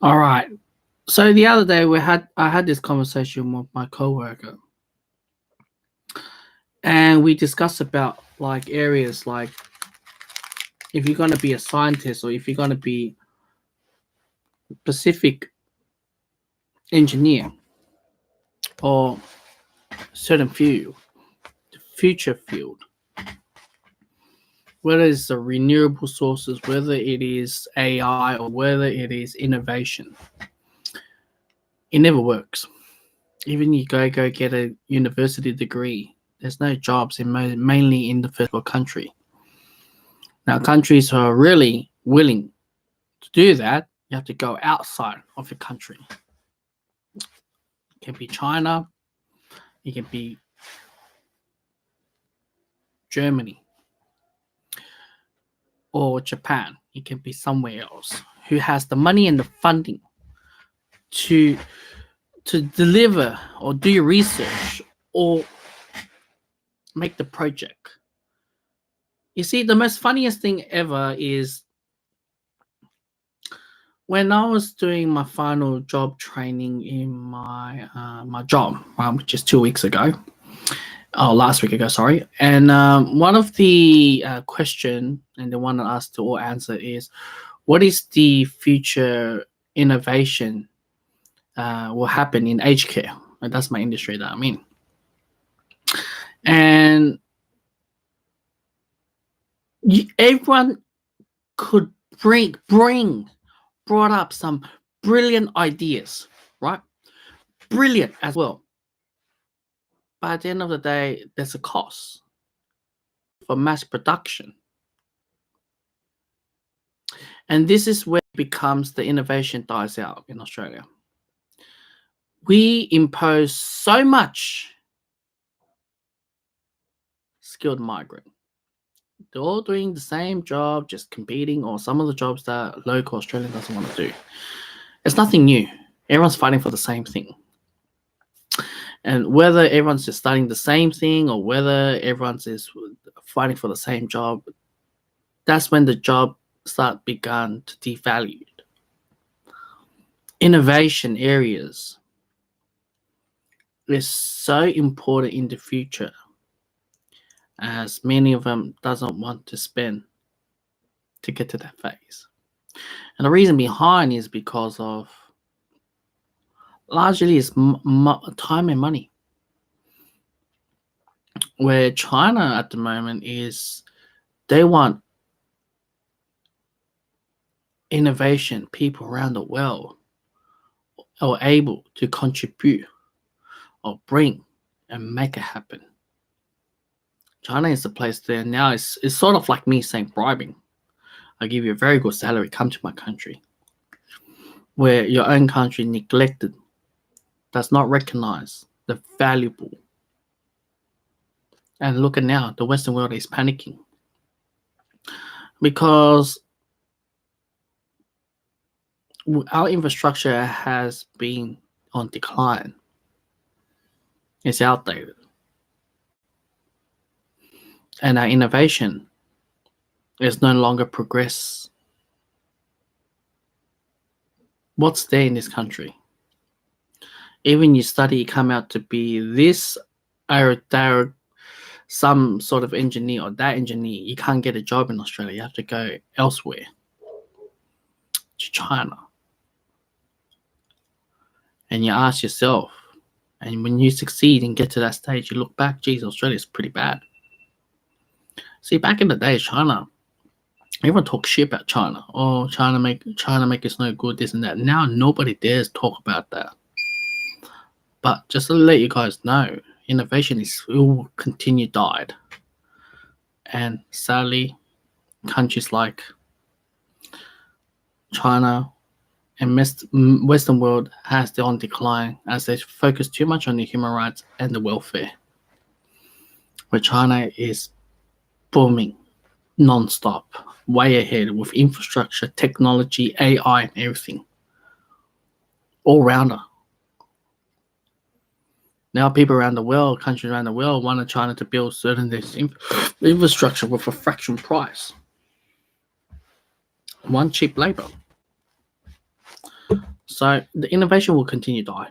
All right. So the other day I had this conversation with my coworker, and we discussed about like areas like if you're gonna be a scientist or if you're gonna be specific engineer or certain field, future field, whether it's the renewable sources, whether it is AI or whether it is innovation, it never works. Even you go get a university degree, there's no jobs in mainly in the first world country. Now, countries who are really willing to do that, you have to go outside of your country. It can be China, it can be Germany or Japan, it can be somewhere else who has the money and the funding to deliver or do your research or make the project. You see, the most funniest thing ever is when I was doing my final job training in my job, which is 2 weeks ago, last week ago, sorry. And one of the question and the one that asked to all answer is, what is the future innovation will happen in aged care? And that's my industry that I'm in. And everyone could brought up some brilliant ideas, right? Brilliant as well. But at the end of the day, there's a cost for mass production. And this is where it becomes the innovation dies out in Australia. We impose so much skilled migrant. They're all doing the same job, just competing, or some of the jobs that local Australian doesn't want to do. It's nothing new. Everyone's fighting for the same thing. And whether everyone's just studying the same thing or whether everyone's is fighting for the same job, that's when the job begun to devalue. Innovation areas is so important in the future, as many of them doesn't want to spend to get to that phase. And the reason behind is because of largely is time and money. Where China at the moment is, they want innovation, people around the world are able to contribute or bring and make it happen. China is the place there now. It's sort of like me saying bribing. I give you a very good salary, come to my country. Where your own country neglected, does not recognize the valuable. And look at now, the Western world is panicking. Because our infrastructure has been on decline. It's outdated. And our innovation is no longer progress. What's there in this country? Even you study, you come out to be this some sort of engineer or that engineer, you can't get a job in Australia. You have to go elsewhere, to China. And you ask yourself, and when you succeed and get to that stage, you look back, geez, Australia's pretty bad. See, back in the day, China, everyone talks shit about China. Oh, China make us no good, this and that. Now nobody dares talk about that. But just to let you guys know, innovation will continue died. And sadly, countries like China and Western world has their own decline as they focus too much on the human rights and the welfare. Where China is booming non-stop, way ahead with infrastructure, technology, AI, and everything. All-rounder. Now people around the world, countries around the world, want China to build certain infrastructure with a fraction price. One cheap labor. So the innovation will continue to die.